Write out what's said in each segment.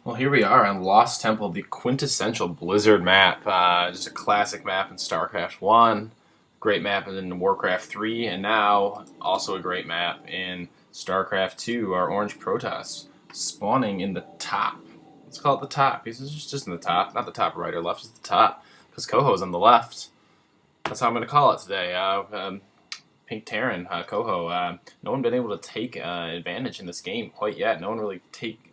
Well, here we are on Lost Temple, the quintessential Blizzard map. Just a classic map in StarCraft 1, great map in Warcraft 3, and now also a great map in StarCraft 2, our orange Protoss, spawning in the top. Let's call it the top. He's just in the top, not the top right or left, just the top, because KOHO's on the left. That's how I'm going to call it today. Pink Terran, KOHO. No one been able to take advantage in this game quite yet. No one really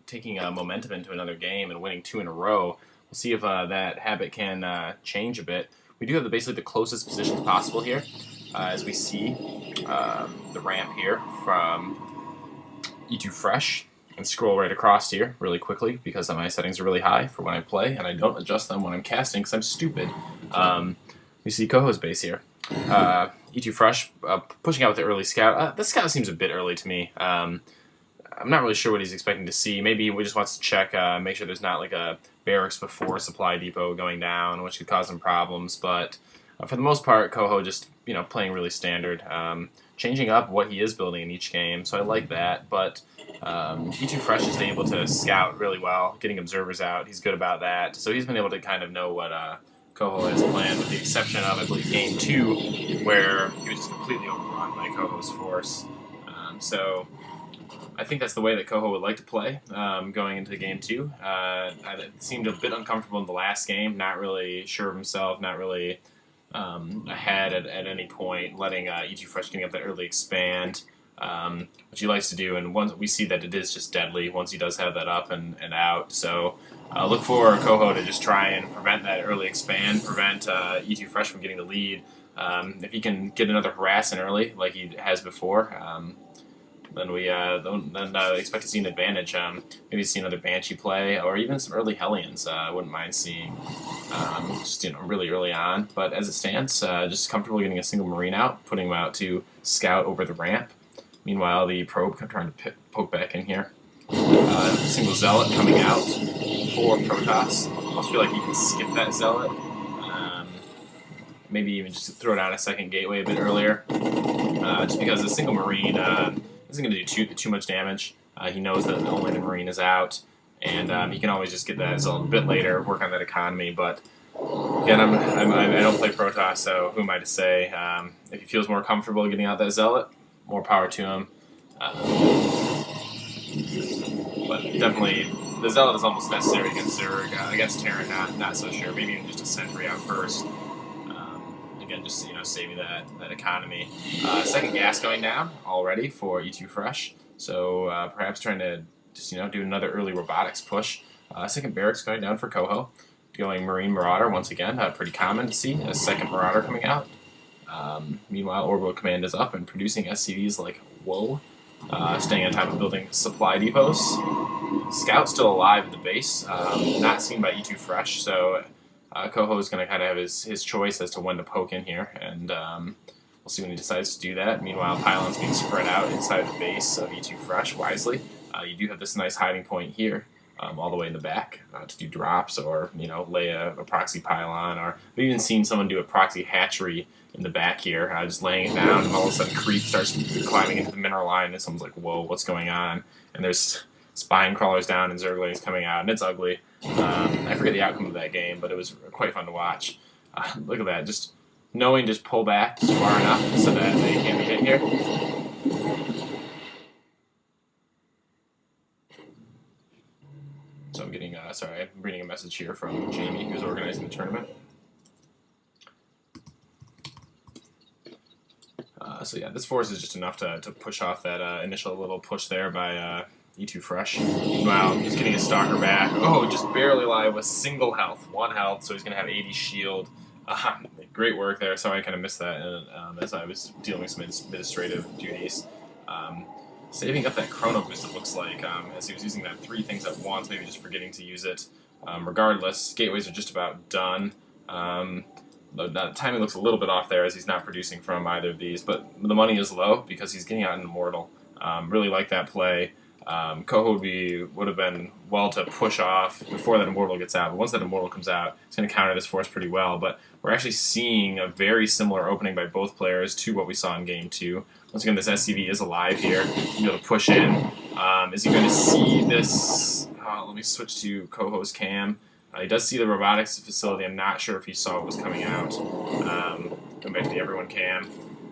taking momentum into another game and winning 2 in a row. We'll see if that habit can change a bit. We do have basically the closest positions possible here, as we see the ramp here from ETOOFRESH, and scroll right across here really quickly because my settings are really high for when I play, and I don't adjust them when I'm casting because I'm stupid. We see KOHO's base here. ETOOFRESH pushing out with the early scout. The scout seems a bit early to me. I'm not really sure what he's expecting to see. Maybe he just wants to check, make sure there's not like a barracks before supply depot going down, which could cause some problems. But for the most part, KOHO just playing really standard, changing up what he is building in each game. So I like that. But ETOOFRESH is able to scout really well, getting observers out. He's good about that. So he's been able to kind of know what KOHO has planned, with the exception of, I believe, Game 2, where he was just completely overrun by KOHO's force. So I think that's the way that KOHO would like to play going into Game 2. I seemed a bit uncomfortable in the last game, not really sure of himself, not really ahead at any point, letting ETOOFRESH getting up that early expand, which he likes to do, and once we see that it is just deadly once he does have that up and out. So look for KOHO to just try and prevent that early expand, prevent ETOOFRESH from getting the lead. If he can get another harass in early, like he has before, then we expect to see an advantage. Maybe see another Banshee play, or even some early Hellions. I wouldn't mind seeing, just really early on. But as it stands, just comfortable getting a single Marine out, putting him out to scout over the ramp. Meanwhile, the probe trying to poke back in here. Single Zealot coming out for Protoss. I almost feel like you can skip that Zealot. Maybe even just throw down a second gateway a bit earlier. Just because the single Marine isn't going to do too much damage. He knows that only the Marine is out, and he can always just get that Zealot a bit later, work on that economy. But again, I don't play Protoss, so who am I to say? If he feels more comfortable getting out that Zealot, more power to him. But definitely, the Zealot is almost necessary against Zerg. Against Terran, not so sure. Maybe even just a Sentry out first. Again, just saving that economy. Second gas going down already for ETOOFRESH. So perhaps trying to just do another early robotics push. Second barracks going down for KOHO. Going Marine Marauder once again. Pretty common to see a second Marauder coming out. Meanwhile, Orbital Command is up and producing SCVs like whoa. Staying on top of building supply depots. Scout still alive at the base, not seen by ETOOFRESH, so KOHO is going to kind of have his choice as to when to poke in here, and we'll see when he decides to do that. Meanwhile, pylons being spread out inside the base of ETOOFRESH wisely. You do have this nice hiding point here, all the way in the back, to do drops or lay a proxy pylon, or I've even seen someone do a proxy hatchery in the back here, just laying it down, and all of a sudden creep starts climbing into the mineral line, and someone's like, whoa, what's going on? And there's spine crawlers down and Zerglings coming out, and it's ugly. I forget the outcome of that game, but it was quite fun to watch. Look at that, just knowing just pull back far enough so that they can't be hit here. So I'm getting, I'm reading a message here from Jamie, who's organizing the tournament. So yeah, this force is just enough to push off that initial little push there by ETOOFRESH. Meanwhile, he's getting a Stalker back. Oh, just barely alive with single health, 1 health, so he's going to have 80 shield. Great work there. Sorry I kind of missed that as I was dealing with some administrative duties. Saving up that chrono boost, it looks like, as he was using that 3 things at once, maybe just forgetting to use it. Regardless, gateways are just about done. The timing looks a little bit off there as he's not producing from either of these, but the money is low because he's getting out an Immortal. Really like that play. KOHO would have been well to push off before that Immortal gets out, but once that Immortal comes out, it's going to counter this force pretty well. But we're actually seeing a very similar opening by both players to what we saw in Game 2. Once again, this SCV is alive here. He'll be able to push in. Is he going to see this? let me switch to KOHO's cam. He does see the robotics facility. I'm not sure if he saw what was coming out. Going back to the everyone cam.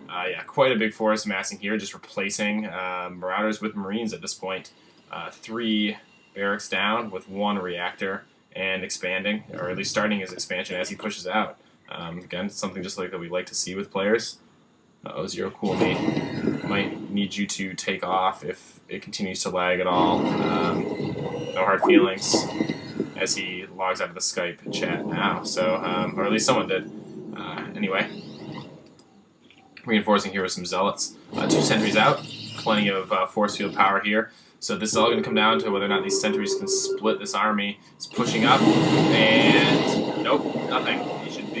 Yeah, quite a big force massing here, just replacing Marauders with Marines at this point. 3 barracks down with 1 reactor and expanding, or at least starting his expansion as he pushes out. Again, something just like that we like to see with players. Zero Cool might need you to take off if it continues to lag at all. No hard feelings as he logs out of the Skype chat now. So, or at least someone did. Anyway, reinforcing here with some zealots. 2 sentries out, plenty of force field power here. So this is all going to come down to whether or not these sentries can split this army. It's pushing up, and nope, nothing. He should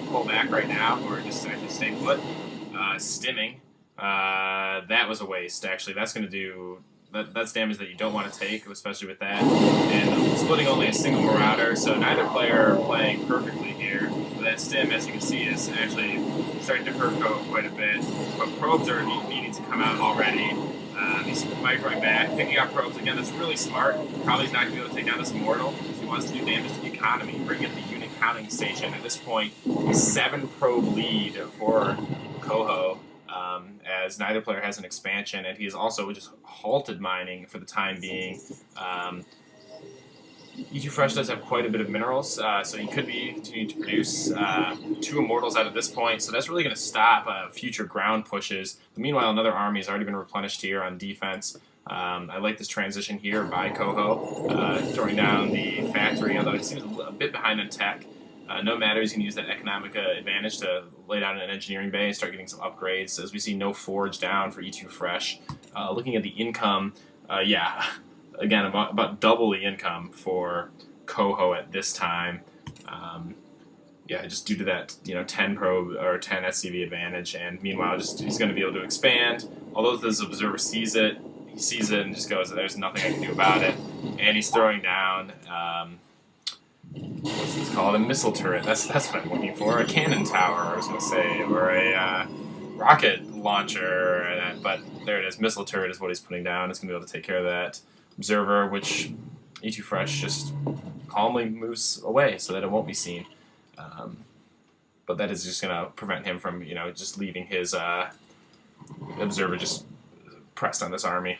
pull back right now, or just actually stay put. Stimming. That was a waste. Actually, that's going to do. That's damage that you don't want to take, especially with that. And splitting only a single Marauder, so neither player playing perfectly here. But that stim, as you can see, is actually starting to hurt KOHO quite a bit. But probes are needing to come out already. He's microing back, picking up probes again. That's really smart. Probably he's not going to be able to take down this Immortal. He wants to do damage to the economy, bring up the unit counting station. At this point, a 7 probe lead for KOHO. As neither player has an expansion, and he is also just halted mining for the time being. ETOOFRESH does have quite a bit of minerals, so he could be continuing to produce 2 Immortals out at this point, so that's really going to stop future ground pushes. But meanwhile, another army has already been replenished here on defense. I like this transition here by KOHO, throwing down the factory, although it seems a bit behind on tech. No matter, he's going to use that economic advantage to lay down an engineering bay and start getting some upgrades. As we see, no forge down for ETOOFRESH. Looking at the income, yeah, again, about double the income for KOHO at this time. Yeah, just due to that, 10 probe or 10 SCV advantage, and meanwhile, he's going to be able to expand. Although this observer sees it, he sees it and just goes, "There's nothing I can do about it." And he's throwing down. What's this called? A missile turret. That's what I'm looking for. A cannon tower, I was going to say, or a rocket launcher. But there it is. Missile turret is what he's putting down. It's going to be able to take care of that observer, which ETOOFRESH just calmly moves away so that it won't be seen. But that is just going to prevent him from, just leaving his observer just pressed on this army.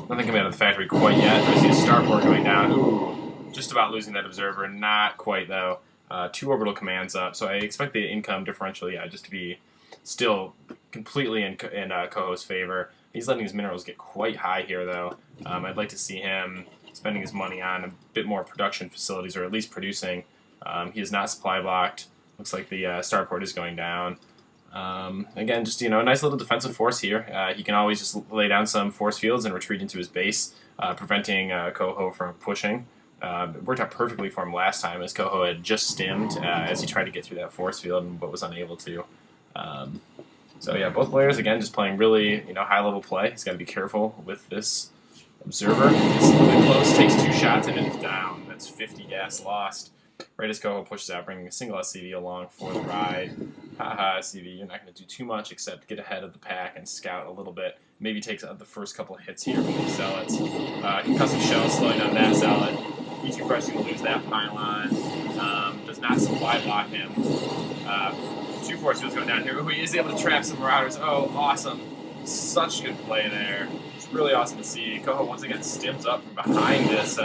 Nothing coming out of the factory quite yet. I see a starport going down. Ooh. Just about losing that observer, not quite though. 2 orbital commands up, so I expect the income differential, just to be still completely in KOHO's favor. He's letting his minerals get quite high here though. I'd like to see him spending his money on a bit more production facilities, or at least producing. He is not supply blocked. Looks like the starport is going down. Again, just a nice little defensive force here. He can always just lay down some force fields and retreat into his base, preventing KOHO from pushing. It worked out perfectly for him last time, as KOHO had just stimmed as he tried to get through that force field, but was unable to. So yeah, both players again just playing really high-level play. He's got to be careful with this observer. It's a little bit close, takes 2 shots and it is down. That's 50 gas lost. Right as KOHO pushes out, bringing a single SCV along for the ride. Haha, SCV, you're not going to do too much except get ahead of the pack and scout a little bit. Maybe takes out the first couple of hits here from these zealots. Concussive shell slowing down that zealot. ETOOFRESH is going to lose that pylon. Does not supply block him. 2 force fields going down here. He is able to trap some Marauders. Oh, awesome. Such good play there. It's really awesome to see. KOHO once again stims up from behind this